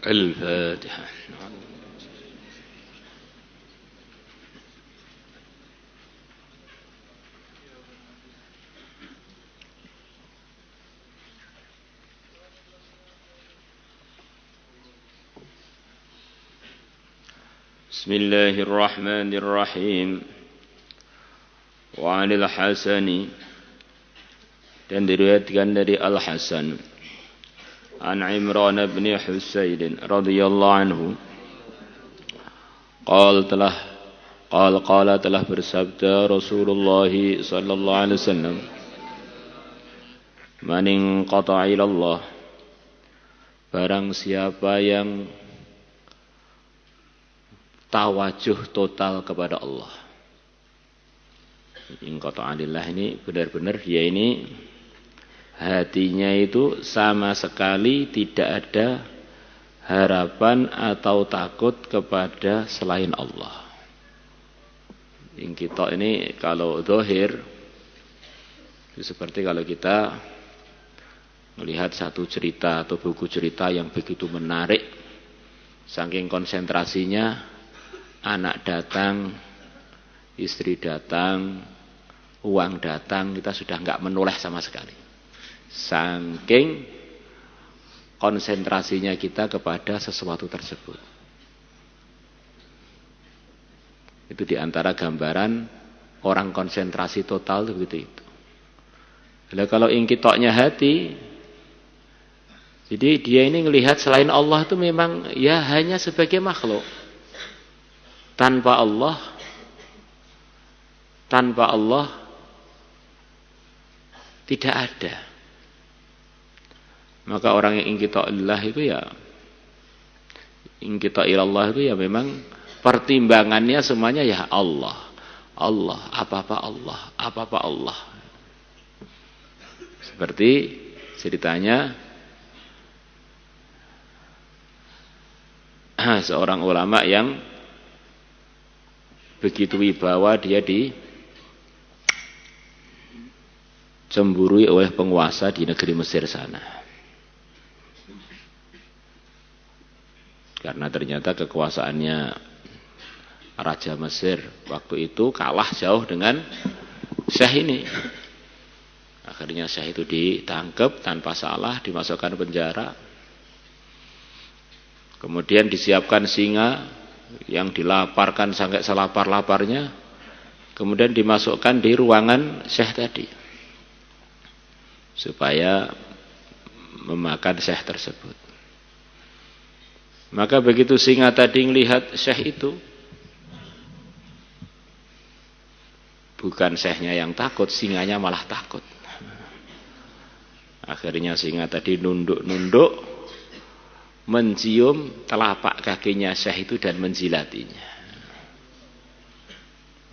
الفاتحة. بسم الله الرحمن الرحيم. وعن الحسن, dan diriwayatkan dari Al-Hasan, an Imran bin Husain radhiyallahu anhu, qala telah bersabda Rasulullah sallallahu alaihi wasallam, man inqata'a ilallah, barang siapa yang tawajuh total kepada Allah. Inqata'a lillah ini benar-benar dia ini hatinya itu sama sekali tidak ada harapan atau takut kepada selain Allah. Inqita' ini kalau zahir seperti kalau kita melihat satu cerita atau buku cerita yang begitu menarik, saking konsentrasinya, anak datang, istri datang, uang datang, kita sudah enggak menoleh sama sekali. Saking konsentrasinya kita kepada sesuatu tersebut. Itu diantara gambaran orang konsentrasi total begitu itu. Nah, kalau inqita'nya hati, jadi dia ini melihat selain Allah itu memang ya hanya sebagai makhluk. Tanpa Allah tidak ada. Maka orang yang inqita' ilallah itu ya, inqita' ilallah itu ya memang pertimbangannya semuanya ya Allah. Allah, apa-apa Allah, apa-apa Allah. Seperti ceritanya seorang ulama yang begitu wibawa, dia dicemburui oleh penguasa di negeri Mesir sana. Karena ternyata kekuasaannya Raja Mesir waktu itu kalah jauh dengan Syekh ini. Akhirnya Syekh itu ditangkap tanpa salah, dimasukkan penjara. Kemudian disiapkan singa yang dilaparkan sampai selapar-laparnya, kemudian dimasukkan di ruangan Syekh tadi supaya memakan Syekh tersebut. Maka begitu singa tadi melihat Syekh itu, bukan Syekhnya yang takut, singanya malah takut. Akhirnya singa tadi nunduk-nunduk, mencium telapak kakinya Syekh itu dan menjilatinya.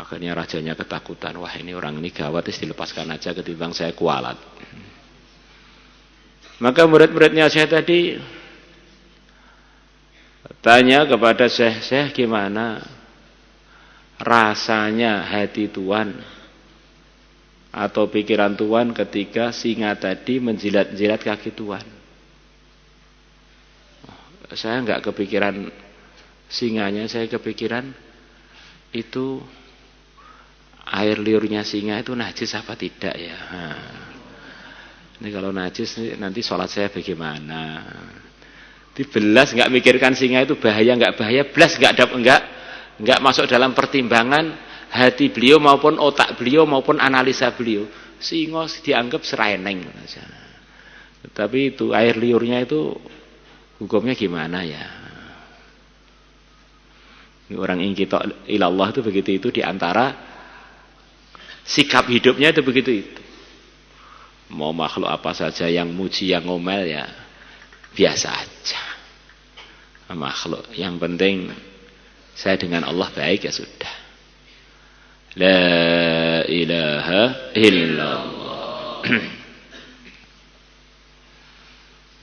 Akhirnya rajanya ketakutan, wah ini orang ini gawat, dilepaskan aja ketimbang saya kualat. Maka murid-muridnya Syekh tadi tanya kepada Syekh, Syekh gimana rasanya hati Tuan atau pikiran Tuan ketika singa tadi menjilat-jilat kaki Tuan? Saya enggak kepikiran singanya, saya kepikiran itu air liurnya singa itu najis apa tidak ya. Ini kalau najis nanti sholat saya bagaimana? Belas enggak mikirkan singa itu bahaya enggak bahaya, belas enggak masuk dalam pertimbangan hati beliau maupun otak beliau maupun analisa beliau. Singa dianggap sereneng saja. Tapi itu air liurnya itu hukumnya gimana ya? Ini orang inqita' ilallah itu begitu, itu diantara sikap hidupnya itu begitu itu. Mau makhluk apa saja yang muji yang ngomel ya biasa aja. Makhluk yang penting saya dengan Allah baik ya sudah. La ilaha illallah.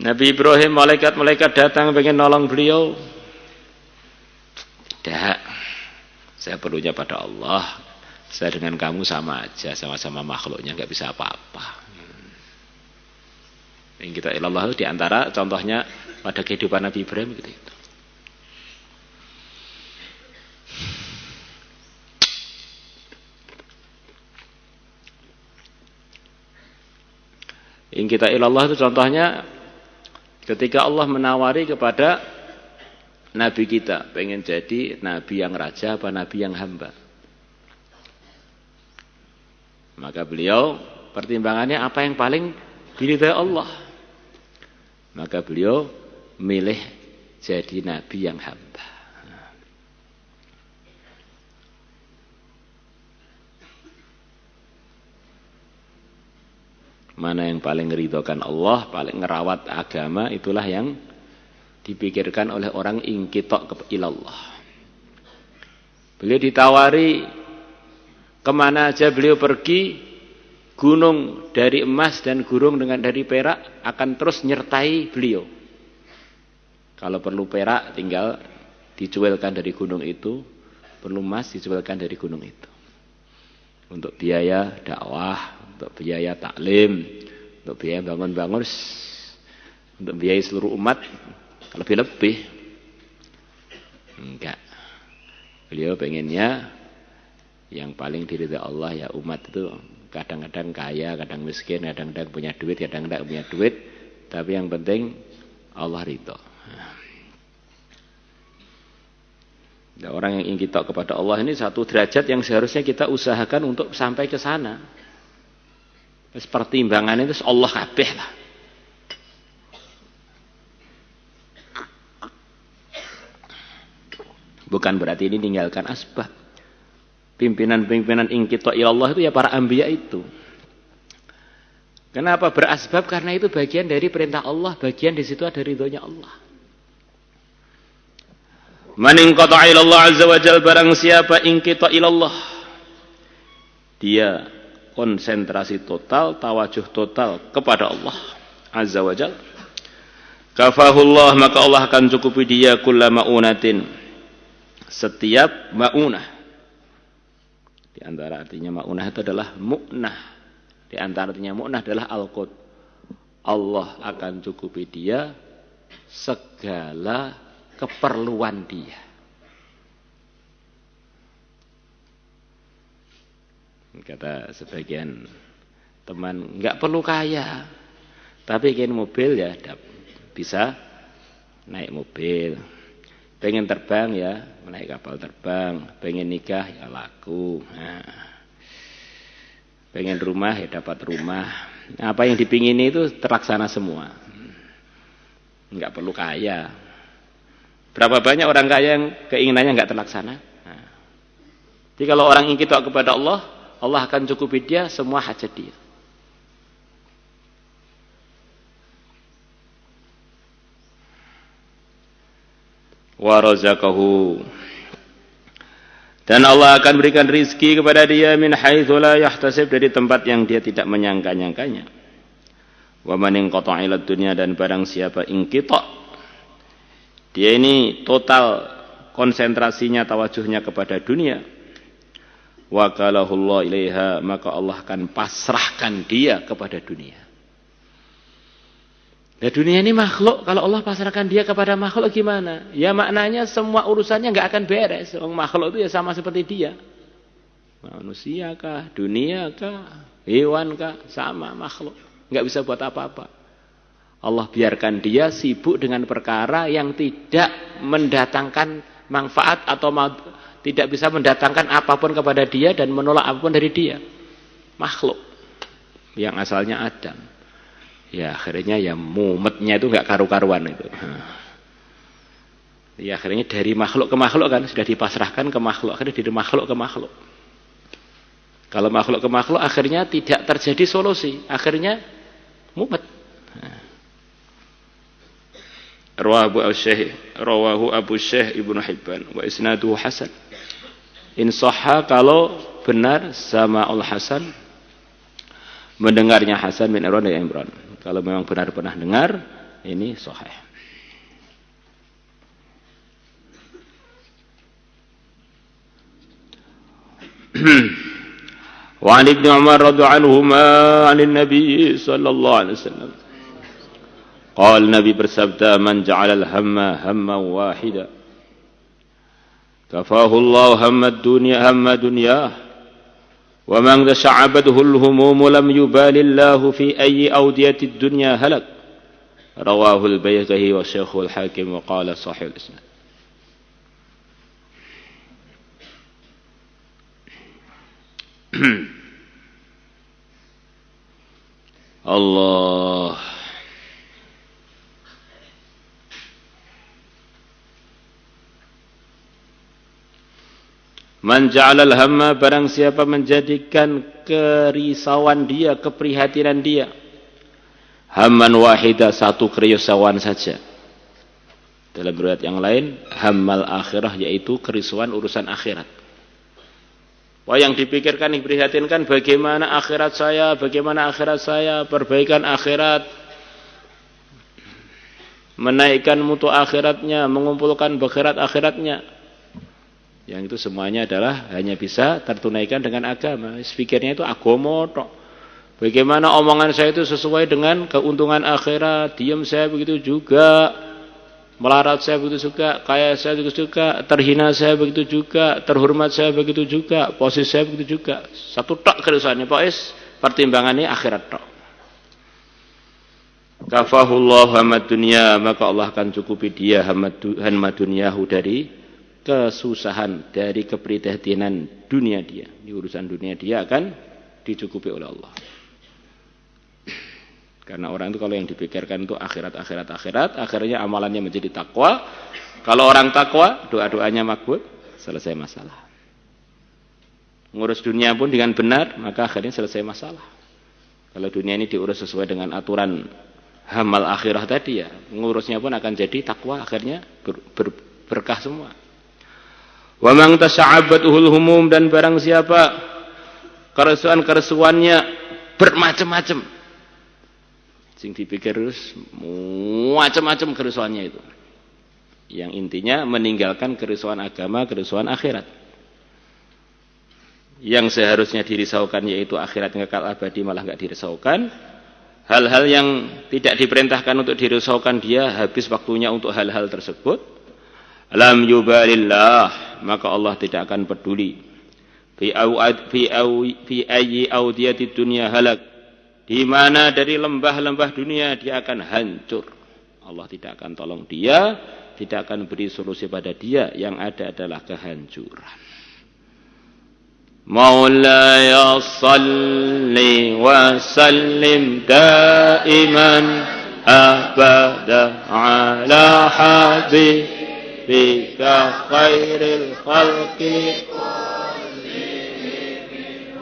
Nabi Ibrahim, malaikat-malaikat datang pengen nolong beliau. Tidak, saya perlunya pada Allah. Saya dengan kamu sama aja, sama-sama makhluknya, nggak bisa apa-apa. Yang kita ilallah itu diantara contohnya pada kehidupan Nabi Ibrahim gitu itu. In kita ilallah itu contohnya ketika Allah menawari kepada Nabi kita, pengen jadi Nabi yang raja apa Nabi yang hamba. Maka beliau pertimbangannya apa yang paling diridhai Allah. Maka beliau milih jadi Nabi yang hamba. Mana yang paling ridhokan Allah, paling ngerawat agama, itulah yang dipikirkan oleh orang ingkitok ilallah. Beliau ditawari kemana aja beliau pergi, gunung dari emas dan gunung dengan dari perak akan terus nyertai beliau. Kalau perlu perak tinggal dicuilkan dari gunung itu, perlu emas dicuilkan dari gunung itu. Untuk biaya dakwah, untuk biaya taklim, untuk biaya bangun-bangun, untuk biaya seluruh umat, lebih-lebih. Enggak. Beliau pengennya yang paling diridhai Allah ya umat itu kadang-kadang kaya, kadang miskin, kadang-kadang punya duit, kadang-kadang punya duit, tapi yang penting Allah ridho. Nah, orang yang ingin kita kepada Allah ini satu derajat yang seharusnya kita usahakan untuk sampai ke sana. Pertimbangan itu Allah kabeh lah. Bukan berarti ini tinggalkan asbab. Pimpinan-pimpinan ingkita ilallah itu ya para anbiya itu. Kenapa berasbab? Karena itu bagian dari perintah Allah, bagian di situ ada ridhonya Allah. Man inqata ilallah azza wa jalla, barang siapa ingkita ilallah, dia konsentrasi total, tawajuh total kepada Allah azza wa jalla, kafahullah, maka Allah akan cukupi dia kulla ma'unatin, setiap ma'unah. Di antara artinya ma'unah itu adalah mu'nah. Di antara artinya mu'nah adalah al-qud. Allah akan cukupi dia segala keperluan dia. Kata sebagian teman, enggak perlu kaya, tapi ingin mobil ya bisa naik mobil. Pengen terbang ya naik kapal terbang. Pengen nikah ya laku. Nah, pengen rumah ya dapat rumah. Apa yang dipingini itu terlaksana semua. Enggak perlu kaya. Berapa banyak orang kaya yang keinginannya enggak terlaksana? Nah, jadi kalau orang ingin kita kepada Allah, Allah akan cukupi dia semua hajat dia. Wa razaqahu, dan Allah akan berikan rizki kepada dia min haitsu la yahtasib, dari tempat yang dia tidak menyangka-nyangkanya. Wa man inqata'a ila dunya, dan barang siapa inqita', dia ini total konsentrasinya, tawajuhnya kepada dunia, wakalahullah ilaiha, maka Allah akan pasrahkan dia kepada dunia. Nah, dunia ini makhluk, kalau Allah pasrahkan dia kepada makhluk gimana? Ya maknanya semua urusannya nggak akan beres. Makhluk itu ya sama seperti dia. Manusia kah, dunia kah, hewan kah, sama makhluk. Nggak bisa buat apa-apa. Allah biarkan dia sibuk dengan perkara yang tidak mendatangkan manfaat atau tidak bisa mendatangkan apapun kepada dia dan menolak apapun dari dia. Makhluk yang asalnya Adam. Ya akhirnya ya mumetnya itu nggak karu-karuan itu. Ya akhirnya dari makhluk ke makhluk kan, sudah dipasrahkan ke makhluk, akhirnya dari makhluk ke makhluk. Kalau makhluk ke makhluk akhirnya tidak terjadi solusi, akhirnya mumet. Rawahu Abu Syekh Ibnu Hibban wa isnaduhu hasan. In sahha, kalau benar, sama'ul hasan, mendengarnya Hasan bin Imran dari Imran. Kalau memang benar pernah dengar, ini sahih. Wa 'an Ibnu Umar radhiyallahu anhuma 'anil Nabi sallallahu alaihi wasallam Nabi bersabda, man ja'alal hamma hamman wahida kafahullahu hamma dunyah wa man tasha'abathu al-humum lam yubalillahu fi ayyi awdiyati ad-dunya halak. Rawahu al-Baihaqi wa Syekh al-Hakim wa qala sahih al-isnad. Allah. Man ja'alal hamma, barang siapa menjadikan kerisauan dia, keprihatinan dia, hamman wahida, satu kerisauan saja. Dalam riwayat yang lain, hammal akhirah, yaitu kerisauan urusan akhirat. Wah, yang dipikirkan, diprihatinkan bagaimana akhirat saya, perbaikan akhirat, menaikkan mutu akhiratnya, mengumpulkan bekhirat akhiratnya. Yang itu semuanya adalah hanya bisa tertunaikan dengan agama. Pikirnya itu agama tok. Bagaimana omongan saya itu sesuai dengan keuntungan akhirat, diam saya begitu juga, melarat saya begitu juga, kaya saya begitu juga, terhina saya begitu juga, terhormat saya begitu juga, posisi saya begitu juga. Satu tok kerusakannya, pokoknya pertimbangannya akhirat tok. Kafahullahu hamad dunya, maka Allah akan cukupi dia hamad dunyahu, dari kesusahan, dari keprihatinan dunia dia. Di urusan dunia dia akan dicukupi oleh Allah. Karena orang itu kalau yang dipikirkan itu akhirat, akhirnya amalannya menjadi takwa. Kalau orang takwa, doa-doanya makbul, selesai masalah. Ngurus dunia pun dengan benar, maka akhirnya selesai masalah. Kalau dunia ini diurus sesuai dengan aturan hamal akhirah tadi, ya ngurusnya pun akan jadi takwa, akhirnya berkah semua. Wa man tasa'abbatuhul humum, dan barang siapa keresuan-keresuannya bermacam-macam, sing dipikir terus macam-macam keresuannya itu, yang intinya meninggalkan keresuan agama, keresuan akhirat. Yang seharusnya dirisaukan yaitu akhirat kekal abadi, malah enggak dirisaukan. Hal-hal yang tidak diperintahkan untuk dirisaukan, dia habis waktunya untuk hal-hal tersebut. Lam yubalillah, maka Allah tidak akan peduli. Fi ayyi awdiyati dunya halak, di mana dari lembah-lembah dunia dia akan hancur. Allah tidak akan tolong dia, tidak akan beri solusi pada dia, yang ada adalah kehancuran. Maulaya salli wa sallim daiman abada ala habib bika khairil khalqi kullihim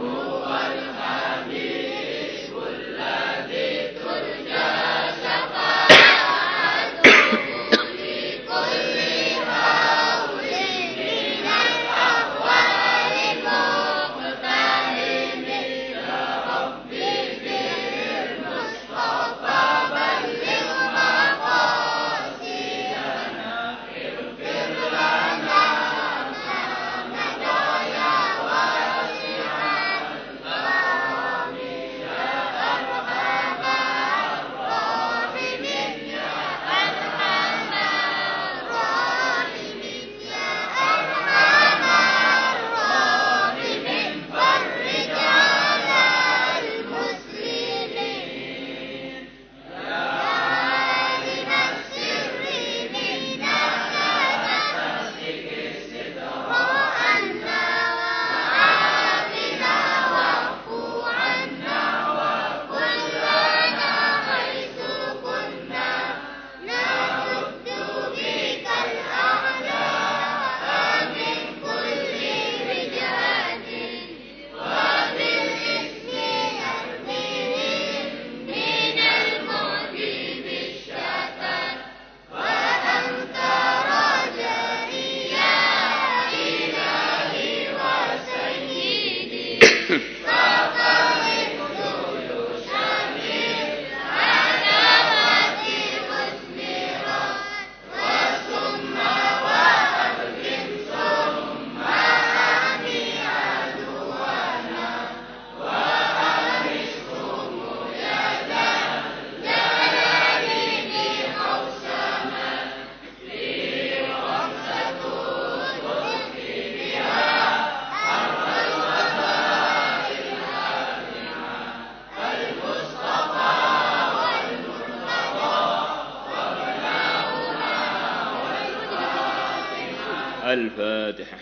huwal habibul ladzi turja syafa'atuhu li kulli hawlin minal ahwali muqtarimin ya rabbi bil mustafa balligh maqasidana. Al-Fatihah.